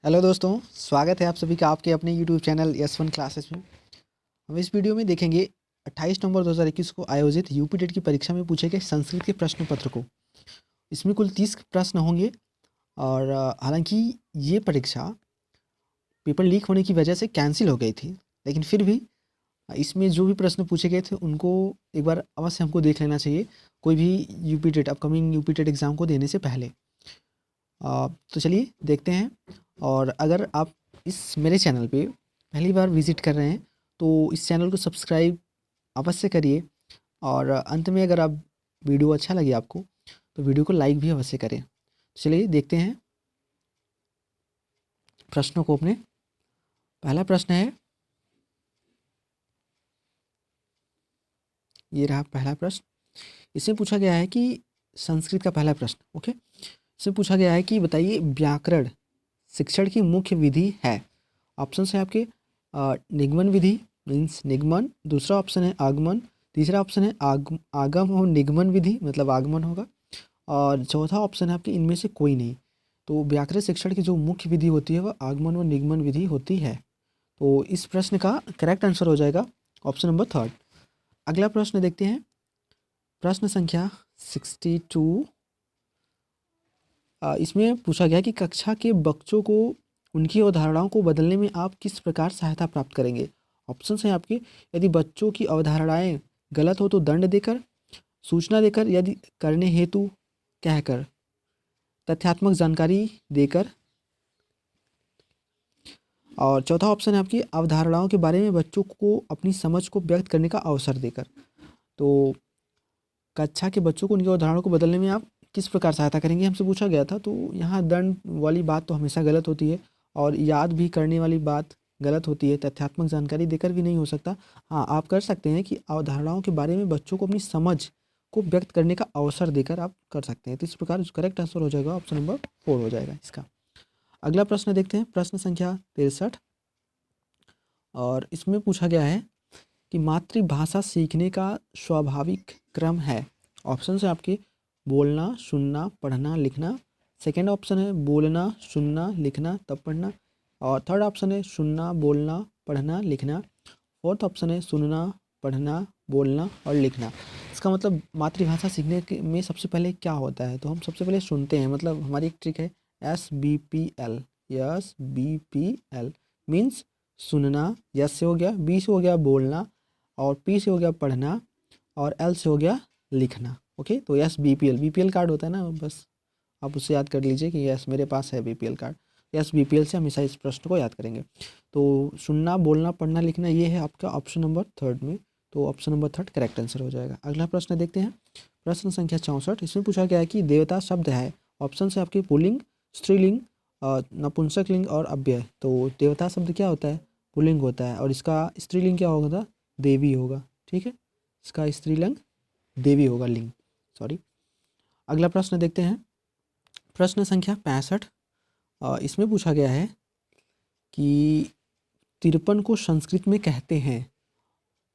Hello दोस्तों, स्वागत है आप सभी का आपके अपने YouTube channel yes one classes में। हम इस वीडियो में देखेंगे 28 नवंबर 2021 को आयोजित यूपी टेट की परीक्षा में पूछे गए संस्कृत के प्रश्न पत्र को। इसमें कुल 30 प्रश्न होंगे और हालांकि ये परीक्षा पेपर लीक होने की वजह से कैंसिल हो गई थी, लेकिन फिर भी इसमें जो भी प्रश्न पूछे गए थे उनको एक बार अवश्य हमको देख लेना चाहिए, कोई भी UP TET upcoming UP TET exam को देने से पहले। तो चलिए देखते हैं। और अगर आप इस मेरे चैनल पे पहली बार विज़िट कर रहे हैं तो इस चैनल को सब्सक्राइब अवश्य करिए, और अंत में अगर आप वीडियो अच्छा लगे आपको तो वीडियो को लाइक भी अवश्य करें। चलिए देखते हैं प्रश्नों को अपने। पहला प्रश्न है, ये रहा पहला प्रश्न। इसमें पूछा गया है कि संस्कृत का पहला प्रश्न, ओके। इसमें पूछा गया है कि बताइए व्याकरण शिक्षण की मुख्य विधि है। ऑप्शन है आपके निगमन विधि मीन्स निगमन, दूसरा ऑप्शन है आगमन, तीसरा ऑप्शन है आगम और निगमन विधि मतलब आगमन होगा, और चौथा ऑप्शन है आपके इनमें से कोई नहीं। तो व्याकरण शिक्षण की जो मुख्य विधि होती है वह आगमन और निगमन विधि होती है। तो इस प्रश्न का करेक्ट आंसर हो जाएगा ऑप्शन नंबर थर्ड। अगला प्रश्न देखते हैं, प्रश्न संख्या 62। इसमें पूछा गया कि कक्षा के बच्चों को उनकी अवधारणाओं को बदलने में आप किस प्रकार सहायता प्राप्त करेंगे। ऑप्शन हैं आपके, यदि बच्चों की अवधारणाएं गलत हो तो दंड देकर, सूचना देकर, यदि करने हेतु कहकर, तथ्यात्मक जानकारी देकर, और चौथा ऑप्शन है आपकी अवधारणाओं के बारे में बच्चों को अपनी समझ को व्यक्त करने का अवसर देकर। तो कक्षा के बच्चों को उनकी अवधारणाओं को बदलने में आप किस प्रकार सहायता करेंगे हमसे पूछा गया था। तो यहाँ दंड वाली बात तो हमेशा गलत होती है, और याद भी करने वाली बात गलत होती है। तथ्यात्मक जानकारी देकर भी नहीं हो सकता। हाँ, आप कर सकते हैं कि अवधारणाओं के बारे में बच्चों को अपनी समझ को व्यक्त करने का अवसर देकर आप कर सकते हैं। तो इस प्रकार करेक्ट आंसर हो जाएगा ऑप्शन नंबर 4 हो जाएगा इसका। अगला प्रश्न देखते हैं, प्रश्न संख्या 63। और इसमें पूछा गया है कि मातृभाषा सीखने का स्वाभाविक क्रम है। ऑप्शन है आपके बोलना, सुनना, पढ़ना, लिखना। सेकेंड ऑप्शन है बोलना, सुनना, लिखना तब पढ़ना। और थर्ड ऑप्शन है सुनना, बोलना, पढ़ना, लिखना। फोर्थ ऑप्शन है सुनना, पढ़ना, बोलना और लिखना। इसका मतलब मातृभाषा सीखने में सबसे पहले क्या होता है, तो हम सबसे पहले सुनते हैं। मतलब हमारी एक ट्रिक है SBPL, SBPL मीन्स सुनना, यस से हो गया, बी से हो गया बोलना, और पी से हो गया पढ़ना, और एल से हो गया लिखना। ओके, तो यस BPL कार्ड होता है ना, बस आप उससे याद कर लीजिए कि यस मेरे पास है BPL कार्ड। यस BPL से हमेशा इस प्रश्न को याद करेंगे। तो सुनना, बोलना, पढ़ना, लिखना ये है आपका ऑप्शन नंबर थर्ड में। तो option number third correct answer हो जाएगा। अगला प्रश्न देखते हैं, प्रश्न संख्या 64। इसमें पूछा गया है कि देवता शब्द है। ऑप्शन है आपके पुल्लिंग, स्त्रीलिंग, नपुंसक लिंग और अव्यय। तो देवता शब्द क्या होता है, पुल्लिंग होता है, और इसका स्त्रीलिंग क्या होगा, देवी होगा। ठीक है, इसका स्त्रीलिंग देवी होगा, लिंग सॉरी। अगला प्रश्न देखते हैं, प्रश्न संख्या 65। इसमें पूछा गया है कि 53 को संस्कृत में कहते हैं।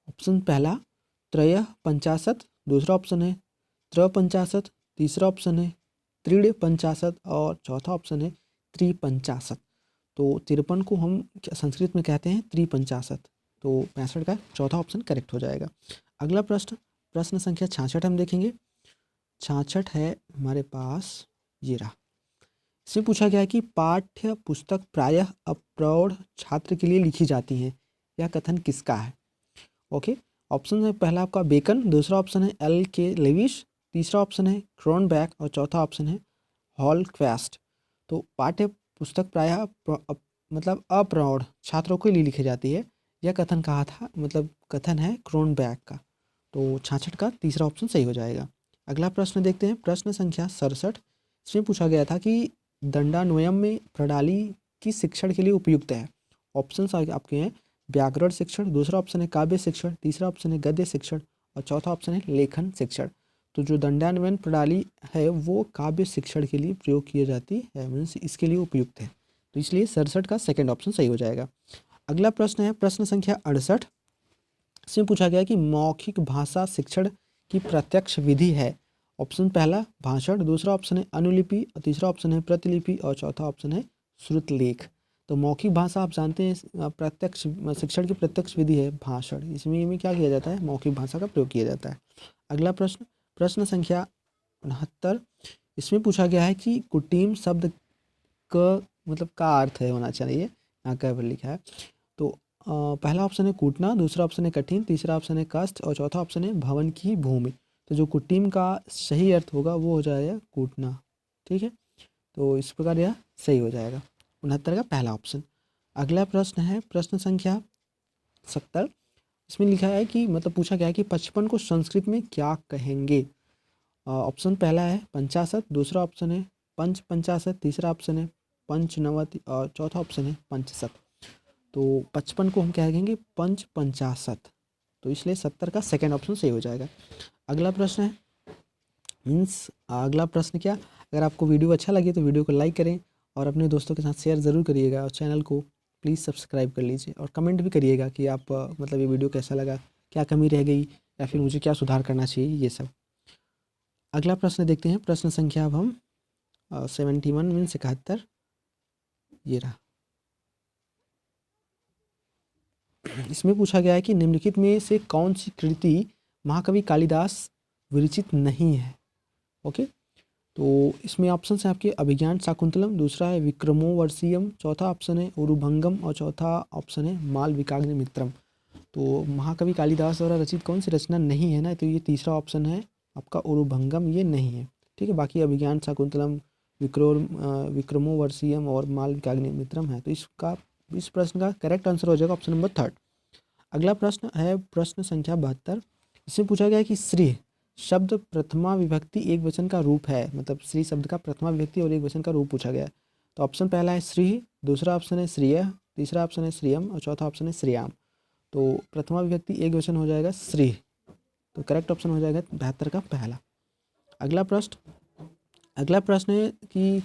ऑप्शन पहला त्रयः पंचाशत, दूसरा ऑप्शन है त्रपंचाशत, तीसरा ऑप्शन है त्रिड़ पंचाशत, और चौथा ऑप्शन है त्रिपंचाशत। तो 53 को हम संस्कृत में कहते हैं त्रिपंचाशत। तो 65 का चौथा ऑप्शन करेक्ट हो जाएगा। अगला प्रश्न, प्रश्न संख्या 66 हम देखेंगे। 66 है हमारे पास, ये रहा। इसमें पूछा गया है कि पाठ्य पुस्तक प्रायः अप्रौढ़ छात्र के लिए लिखी जाती हैं, यह कथन किसका है। ओके, ऑप्शन है पहला आपका बेकन, दूसरा ऑप्शन है L.K. लेविस, तीसरा ऑप्शन है क्रॉनबैक, और चौथा ऑप्शन है हॉलक्वास्ट। तो पाठ्य पुस्तक प्रायः मतलब अप्रौढ़ छात्रों के लिए लिखी जाती है, यह कथन कहा था, मतलब कथन है क्रॉनबैक का। तो 66 का तीसरा ऑप्शन सही हो जाएगा। अगला प्रश्न देखते हैं, प्रश्न संख्या 67। इसमें पूछा गया था कि दंडान्वयम में प्रणाली किस शिक्षण के लिए उपयुक्त है। ऑप्शंस आपके हैं व्याकरण शिक्षण, दूसरा ऑप्शन है काव्य शिक्षण, तीसरा ऑप्शन है गद्य शिक्षण, और चौथा ऑप्शन है लेखन शिक्षण। तो जो दंडान्वयन प्रणाली है वो काव्य शिक्षण के लिए प्रयोग की जाती है, मीन्स इसके लिए उपयुक्त है। तो इसलिए 67 का सेकेंड ऑप्शन सही हो जाएगा। अगला प्रश्न है प्रश्न संख्या 68। इसमें पूछा गया कि मौखिक भाषा शिक्षण की प्रत्यक्ष विधि है। ऑप्शन पहला भाषण, दूसरा ऑप्शन है अनुलिपि, और तीसरा ऑप्शन है प्रतिलिपि, और चौथा ऑप्शन है श्रुतलेख। तो मौखिक भाषा आप जानते हैं प्रत्यक्ष शिक्षण की प्रत्यक्ष विधि है भाषण, इसमें क्या किया जाता है, मौखिक भाषा का प्रयोग किया जाता है। अगला प्रश्न, प्रश्न संख्या 69, इसमें पूछा गया है कि कुटिम शब्द का मतलब का अर्थ है होना चाहिए, यहाँ क्या पर लिखा है। तो पहला ऑप्शन है कूटना, दूसरा ऑप्शन है कठिन, तीसरा ऑप्शन है कष्ट और चौथा ऑप्शन है भवन की भूमि। तो जो कुटिम का सही अर्थ होगा वो हो जाएगा कूटना, ठीक है। तो इस प्रकार यह सही हो जाएगा 69 का पहला ऑप्शन। अगला प्रश्न है प्रश्न संख्या 70, इसमें लिखा है कि मतलब पूछा गया है कि 55 को संस्कृत में क्या कहेंगे। ऑप्शन पहला है 50, दूसरा ऑप्शन है पंच 50, तीसरा ऑप्शन है पंचनवति और चौथा ऑप्शन है पंचशत। तो 55 को हम क्या कहेंगे, पंच 50। तो इसलिए 70 का सेकेंड ऑप्शन सही हो जाएगा। अगला प्रश्न है अगला प्रश्न क्या, अगर आपको वीडियो अच्छा लगे तो वीडियो को लाइक करें और अपने दोस्तों के साथ शेयर ज़रूर करिएगा और चैनल को प्लीज़ सब्सक्राइब कर लीजिए और कमेंट भी करिएगा कि आप मतलब ये वीडियो कैसा लगा, क्या कमी रह गई या फिर मुझे क्या सुधार करना चाहिए, ये सब। अगला प्रश्न देखते हैं, प्रश्न संख्या अब हम 71 मीन 71, ये रहा। इसमें पूछा गया है कि निम्नलिखित में से कौन सी कृति महाकवि कालिदास विरचित नहीं है। ओके, तो इसमें ऑप्शन है आपके अभिज्ञान शाकुंतलम, दूसरा है विक्रमोर्वशीयम, चौथा ऑप्शन है उरुभंगम और चौथा ऑप्शन है मालविकाग्निमित्रम। तो महाकवि कालिदास द्वारा रचित कौन सी रचना नहीं है ना, तो ये तीसरा ऑप्शन है आपका उरुभंगम, ये नहीं है, ठीक है। बाकी अभिज्ञान शाकुंतलम, विक्रमोर्वशीयम और मालविकाग्निमित्रम है। तो इस प्रश्न का करेक्ट आंसर हो जाएगा ऑप्शन नंबर 3। अगला प्रश्न है प्रश्न संख्या 72, इसमें पूछा गया है कि श्री शब्द प्रथमा विभक्ति एक वचन का रूप है, मतलब श्री शब्द का प्रथमा विभक्ति और एक वचन का रूप पूछा गया है। तो ऑप्शन पहला है श्री, दूसरा ऑप्शन है श्रेय, तीसरा ऑप्शन है श्रियम और चौथा ऑप्शन है श्रेयाम। तो प्रथमा विभक्ति एक वचन हो जाएगा श्री, तो करेक्ट ऑप्शन हो जाएगा 72 का पहला। अगला प्रश्न है कि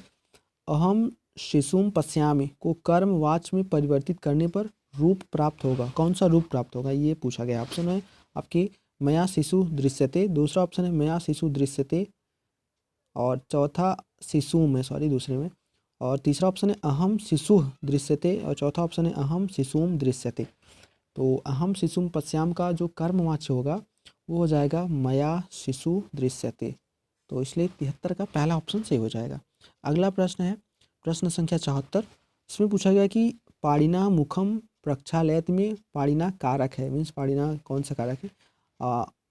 अहम शिशुम पश्यामि को कर्मवाच में परिवर्तित करने पर रूप प्राप्त होगा, कौन सा रूप प्राप्त होगा, ये पूछा गया। ऑप्शन है आपके मया शिशु दृश्यते, दूसरा ऑप्शन है मया शिशु दृश्यते और चौथा शिशु में दूसरे में, और तीसरा ऑप्शन है अहम शिशु दृश्यते और चौथा ऑप्शन है अहम शिशुम दृश्यते। तो अहम शिशुम पश्याम का जो कर्मवाच्य होगा वो हो जाएगा मया शिशु दृश्यते। तो इसलिए 73 का पहला ऑप्शन सही हो जाएगा। अगला प्रश्न है प्रश्न संख्या 74, इसमें पूछा गया कि पाणिना मुखम प्रक्षालयत में पाणिना कारक है, मीन्स पाणिना कौन सा कारक है।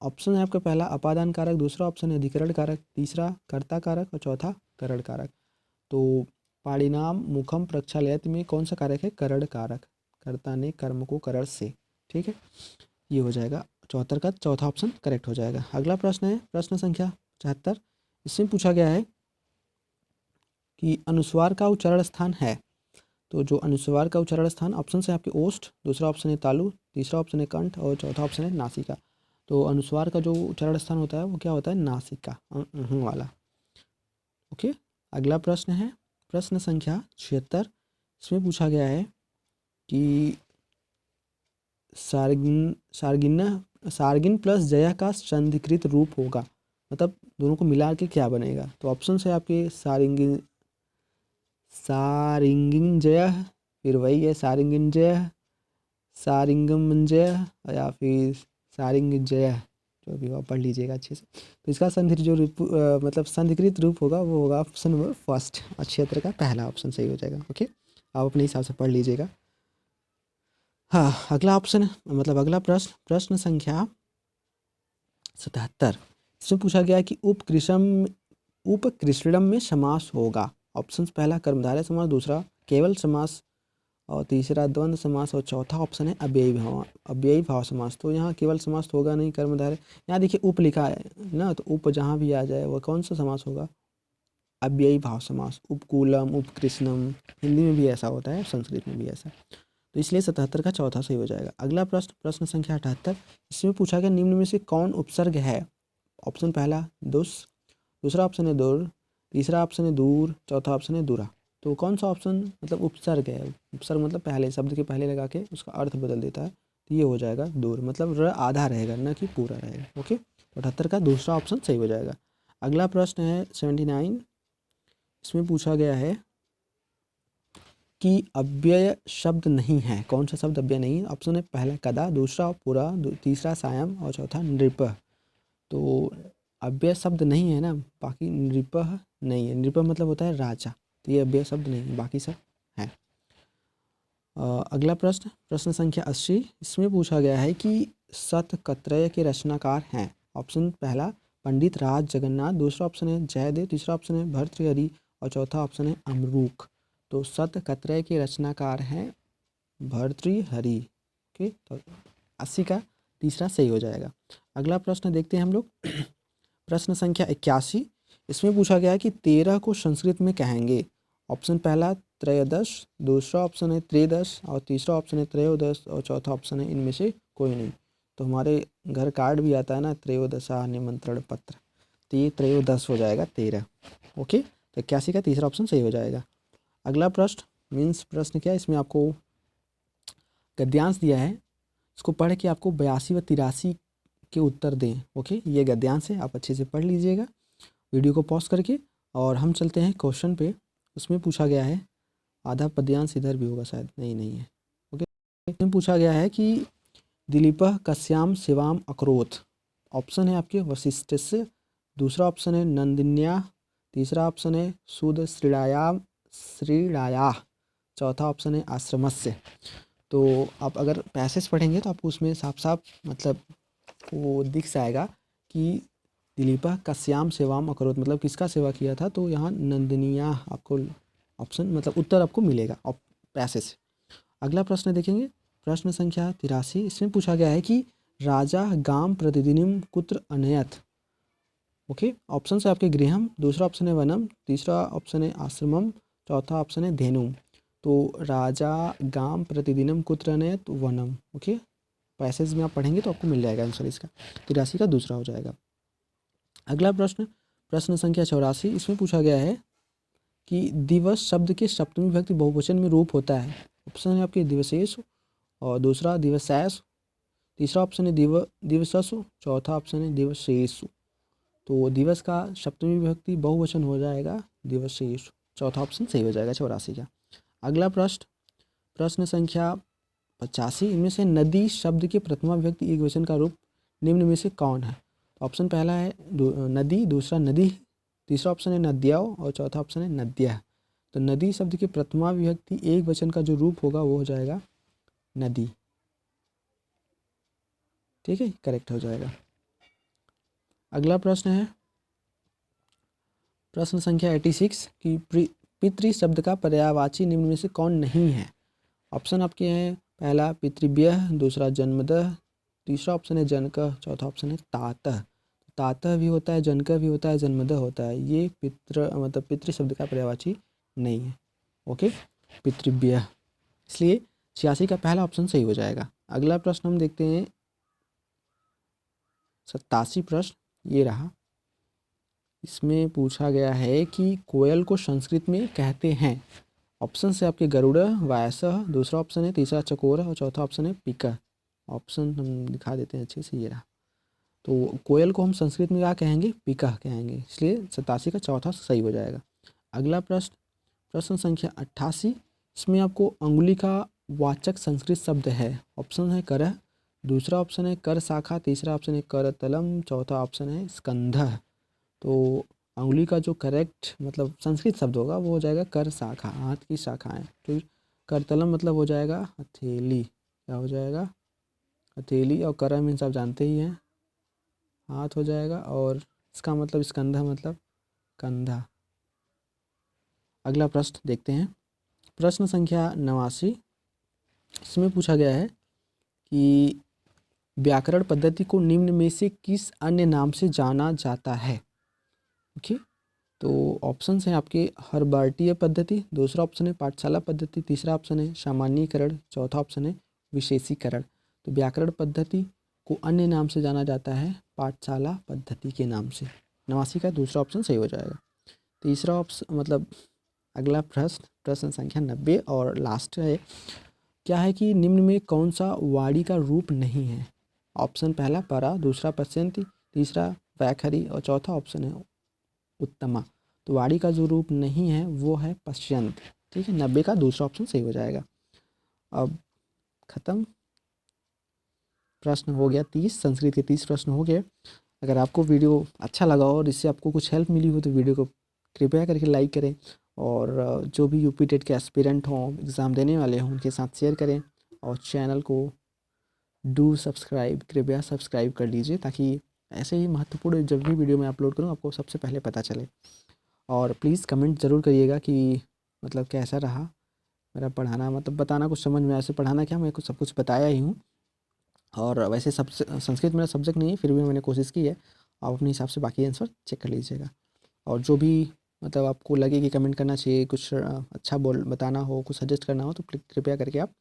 ऑप्शन है आपका पहला अपादान कारक, दूसरा ऑप्शन है अधिकरण कारक, तीसरा कर्ता कारक और चौथा करण कारक। तो पाणिनाम मुखम प्रक्षालयत में कौन सा कारक है, करण कारक, कर्ता ने कर्म को करण से, ठीक है। ये हो जाएगा 74 का चौथा ऑप्शन करेक्ट हो जाएगा। अगला प्रश्न है प्रश्न संख्या 74, इसमें पूछा गया है कि अनुस्वार का उच्चारण स्थान है। तो जो अनुस्वार का उच्चारण स्थान ऑप्शन है आपके ओष्ठ, दूसरा ऑप्शन है तालु, तीसरा ऑप्शन है कंठ और चौथा ऑप्शन है नासिका। तो अनुस्वार का जो उच्चारण स्थान होता है वो क्या होता है, नासिका वाला। ओके, अगला प्रश्न है प्रश्न संख्या 76, इसमें पूछा गया है कि सार्गिन प्लस जया का संधिकृत रूप होगा, मतलब दोनों को मिला के क्या बनेगा। तो ऑप्शन है आपके सारिंगिंजय, फिर वही है सारिंगिंजय, सारिंगमंजय या फिर सारिंगजय, जो भी आप पढ़ लीजिएगा अच्छे से। तो इसका मतलब संधिकृत रूप होगा वो होगा ऑप्शन नंबर फर्स्ट, 76 का पहला ऑप्शन सही हो जाएगा। ओके, आप अपने हिसाब से पढ़ लीजिएगा। हाँ, अगला ऑप्शन मतलब अगला प्रश्न संख्या 77, इसमें पूछा गया कि उपकृषणम में समास होगा। ऑप्शन पहला कर्मधारय समास, दूसरा केवल समास और तीसरा द्वंद्व समास और चौथा ऑप्शन है अव्ययी भाव समास। तो यहाँ केवल समास तो होगा नहीं, कर्मधारय, यहाँ देखिए उप लिखा है ना, तो उप जहाँ भी आ जाए वह कौन सा समास होगा, अव्ययी भाव समास। उपकूलम, उपकृष्णम, हिंदी में भी ऐसा होता है, संस्कृत में भी ऐसा। तो इसलिए 77 का चौथा सही हो जाएगा। अगला प्रश्न संख्या 78, इसमें पूछा गया निम्न में से कौन उपसर्ग है। ऑप्शन पहला दुस, दूसरा ऑप्शन है दूर, तीसरा ऑप्शन है दूर, चौथा ऑप्शन है दूरा। तो कौन सा ऑप्शन मतलब उपसर्ग है, उपसर्ग मतलब पहले शब्द के पहले लगा के उसका अर्थ बदल देता है, तो ये हो जाएगा दूर, मतलब र आधा रहेगा न कि पूरा रहेगा। ओके, 78 का दूसरा ऑप्शन सही हो जाएगा। अगला प्रश्न है 79, इसमें पूछा गया है कि अव्यय शब्द नहीं है। कौन सा शब्द अव्यय नहीं है? ऑप्शन है पहला कदा, दूसरा पुरा, तीसरा सायं और चौथा नृपः। तो अव्यय शब्द नहीं है ना, बाकी नृपः नहीं है। नृपः मतलब होता है राजा, तो ये अव्यय शब्द नहीं है, बाकी सब है। अगला प्रश्न, प्रश्न संख्या 80, इसमें पूछा गया है कि शतकत्रय के रचनाकार हैं। ऑप्शन पहला पंडित राज जगन्नाथ, दूसरा ऑप्शन है जयदेव, तीसरा ऑप्शन है भर्तृहरि और चौथा ऑप्शन है अमरूक। तो शतकत्रय के रचनाकार हैं भर्तृहरि। ओके, तो 80 का तीसरा सही हो जाएगा। अगला प्रश्न देखते हैं हम लोग। प्रश्न संख्या 81, इसमें पूछा गया है कि 13 को संस्कृत में कहेंगे। ऑप्शन पहला त्रयोदश, दूसरा ऑप्शन है त्रिदश और तीसरा ऑप्शन है त्रयोदश और चौथा ऑप्शन है इनमें से कोई नहीं। तो हमारे घर कार्ड भी आता है ना, त्रयोदशा निमंत्रण पत्र, तो ये त्रयोदश हो जाएगा 13। ओके, तो 81 का तीसरा ऑप्शन सही हो जाएगा। अगला प्रश्न मीन्स प्रश्न क्या है, इसमें आपको गद्यांश दिया है, इसको पढ़ के आपको 82 व 83 के उत्तर दें। ओके, ये गद्यांश है, आप अच्छे से पढ़ लीजिएगा वीडियो को पॉज करके। और हम चलते हैं क्वेश्चन पे। उसमें पूछा गया है, आधा पद्यांश इधर भी होगा शायद, नहीं है। ओके, इसमें पूछा गया है कि दिलीपः कस्याम सेवाम अकरोत्। ऑप्शन है आपके वशिष्ठस्य, दूसरा ऑप्शन है नंदिन्या, तीसरा ऑप्शन है शूद्र श्रीड़ायाः, चौथा ऑप्शन है आश्रमस्य। तो आप अगर पैसेज पढ़ेंगे तो आपको उसमें साफ साफ मतलब वो दिख जाएगा कि दिलीपः कस्याम सेवाम अकरोत् मतलब किसका सेवा किया था। तो यहाँ नंदिनिया आपको ऑप्शन मतलब उत्तर आपको मिलेगा पैसेज से। अगला प्रश्न देखेंगे, प्रश्न संख्या 83, इसमें पूछा गया है कि राजा गाम प्रतिदिनम कुत्र अनयत। ओके, ऑप्शन है आपके गृहम, दूसरा ऑप्शन है वनम, तीसरा ऑप्शन है आश्रमम, चौथा ऑप्शन है धेनुम। तो राजा गाम प्रतिदिनम कुत्र अनयत वनम। ओके, पैसेज में आप पढ़ेंगे तो आपको मिल जाएगा आंसर इसका, 83 का दूसरा हो जाएगा। अगला प्रश्न, प्रश्न संख्या 84, इसमें पूछा गया है कि दिवस शब्द के सप्तमी विभक्ति बहुवचन में रूप होता है। ऑप्शन है आपके दिवसेश और दूसरा दिवसैस, तीसरा ऑप्शन है दिवससु, चौथा ऑप्शन है दिवसेषु। तो दिवस का सप्तमी विभक्ति बहुवचन हो जाएगा दिवसेषु, चौथा ऑप्शन सही हो जाएगा 84 का। अगला प्रश्न, प्रश्न संख्या 85, इनमें से नदी शब्द के प्रथमा विभक्ति एक वचन का रूप निम्न में से कौन है। ऑप्शन पहला है नदी, दूसरा नदी, तीसरा ऑप्शन है नद्याओ और चौथा ऑप्शन है नद्यः। तो नदी शब्द के प्रथमा विभक्ति एक वचन का जो रूप होगा वो हो जाएगा नदी। ठीक है, करेक्ट हो जाएगा। अगला प्रश्न है प्रश्न संख्या 86 कि पितृ शब्द का पर्यायवाची निम्न में से कौन नहीं है। ऑप्शन आपके हैं पहला पितृव्यः, दूसरा जन्मदः, तीसरा ऑप्शन है जनकः, चौथा ऑप्शन है तातः। तातः भी होता है, जनकः भी होता है, जन्मदः होता है, ये पितृ शब्द का पर्यायवाची नहीं है। ओके, पितृव्यः, इसलिए 86 का पहला ऑप्शन सही हो जाएगा। अगला प्रश्न हम देखते हैं 87 प्रश्न, ये रहा। इसमें पूछा गया है कि कोयल को संस्कृत में कहते हैं। ऑप्शन से आपके गरुड़, वायसः, दूसरा ऑप्शन है तीसरा चकोर और चौथा ऑप्शन है पिकः। ऑप्शन हम दिखा देते हैं अच्छे से, ये रहा। तो कोयल को हम संस्कृत में क्या कहेंगे, पिकः कहेंगे, इसलिए 87 का चौथा सही हो जाएगा। अगला प्रश्न, प्रश्न संख्या 88, इसमें आपको अंगुली का वाचक संस्कृत शब्द है। ऑप्शन है करः, दूसरा ऑप्शन है कर शाखा, तीसरा ऑप्शन है करतलम, चौथा ऑप्शन है स्कंधः। तो अंगुली का जो करेक्ट मतलब संस्कृत शब्द होगा वो हो जाएगा कर शाखा, हाथ की शाखाएं। तो करतलम मतलब हो जाएगा हथेली, क्या हो जाएगा हथेली, और कर मीन्स आप जानते ही हैं हाथ हो जाएगा, और इसका मतलब स्कंधा मतलब कंधा। अगला प्रश्न देखते हैं, प्रश्न संख्या 89, इसमें पूछा गया है कि व्याकरण पद्धति को निम्न में से किस अन्य नाम से जाना जाता है। ओके, तो ऑप्शंस हैं आपके हर्बार्टीय पद्धति, दूसरा ऑप्शन है पाठशाला पद्धति, तीसरा ऑप्शन है सामान्यीकरण, चौथा ऑप्शन है विशेषीकरण। तो व्याकरण पद्धति को अन्य नाम से जाना जाता है पाठशाला पद्धति के नाम से। 89 का दूसरा ऑप्शन सही हो जाएगा। तीसरा ऑप्शन मतलब अगला प्रश्न, प्रश्न संख्या 90 और लास्ट है, क्या है कि निम्न में कौन सा वाणी का रूप नहीं है। ऑप्शन पहला परा, दूसरा पश्यन्ति, तीसरा वैखरी और चौथा ऑप्शन है उत्तमा। तो वाणी का जो रूप नहीं है वो है पश्यन्त। ठीक है, 90 का दूसरा ऑप्शन सही हो जाएगा। अब ख़त्म, प्रश्न हो गया 30, संस्कृत के 30 प्रश्न हो गए। अगर आपको वीडियो अच्छा लगा हो और इससे आपको कुछ हेल्प मिली हो तो वीडियो को कृपया करके लाइक करें, और जो भी यूपी टेट के एस्पिरेंट हों, एग्ज़ाम देने वाले हों, उनके साथ शेयर करें, और चैनल को डू सब्सक्राइब, कृपया सब्सक्राइब कर लीजिए, ताकि ऐसे ही महत्वपूर्ण जब भी वीडियो मैं अपलोड करूँ आपको सबसे पहले पता चले। और प्लीज़ कमेंट ज़रूर करिएगा कि मतलब कैसा रहा मेरा पढ़ाना, मतलब बताना कुछ समझ में, ऐसे पढ़ाना क्या, मैं कुछ सब कुछ बताया ही हूँ। और वैसे सब संस्कृत मेरा सब्जेक्ट नहीं है, फिर भी मैंने कोशिश की है। आप अपने हिसाब से बाकी आंसर चेक कर लीजिएगा। और जो भी मतलब आपको लगे कि कमेंट करना चाहिए, कुछ अच्छा बोल बताना हो, कुछ सजेस्ट करना हो, तो कृपया करके आप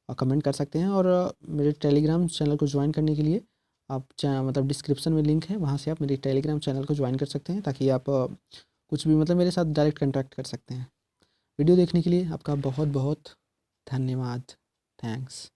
कमेंट कर सकते हैं। और मेरे टेलीग्राम चैनल को ज्वाइन करने के लिए आप मतलब डिस्क्रिप्शन में लिंक है, वहाँ से आप मेरे टेलीग्राम चैनल को ज्वाइन कर सकते हैं, ताकि आप कुछ भी मतलब मेरे साथ डायरेक्ट कंटेक्ट कर सकते हैं। वीडियो देखने के लिए आपका बहुत बहुत धन्यवाद। थैंक्स।